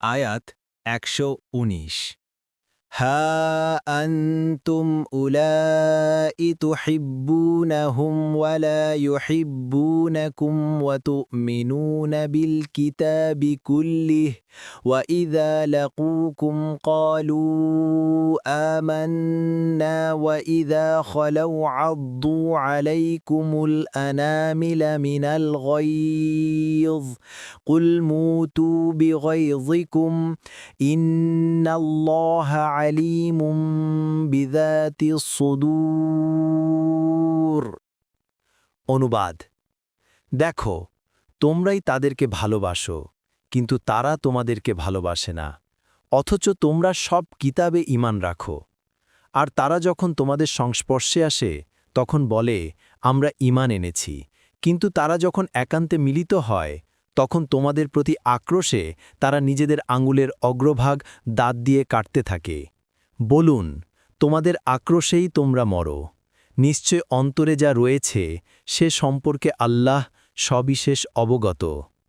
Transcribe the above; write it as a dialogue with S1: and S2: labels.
S1: আয়াত ১১৯ হা আনতুম উলাই তুহিব্বুনাহুম ওয়ালা ইউহিব্বুনাকুম ওয়া তু'মিনুনা বিল কিতাবি কুল্লিহি ওয়া ইযা লাকুকুম ক্বালু আমান্না ওয়া ইযা খালাউ আদ্দু আলাইকুমুল আনামিলা মিনাল গায়য কুল মুতু বিগায়যিকুম ইন্নাল্লাহা আলিমুম বিযাতিস সুদূর। অনুবাদ: দেখো, তোমরাই তাদেরকে ভালোবাসো, কিন্তু তারা তোমাদেরকে ভালোবাসে না, অথচ তোমরা সব কিতাবে ঈমান রাখো। আর তারা যখন তোমাদের সংস্পর্শে আসে তখন বলে, আমরা ঈমান এনেছি, কিন্তু তারা যখন একান্তে মিলিত হয় তখন তোমাদের প্রতি আক্রোশে তারা নিজেদের আঙুলের অগ্রভাগ দাঁত দিয়ে কাটতে থাকে। বলুন, তোমাদের আক্রোশেই তোমরা মরো। নিশ্চয় অন্তরে যা রয়েছে সে সম্পর্কে আল্লাহ সবিশেষ অবগত।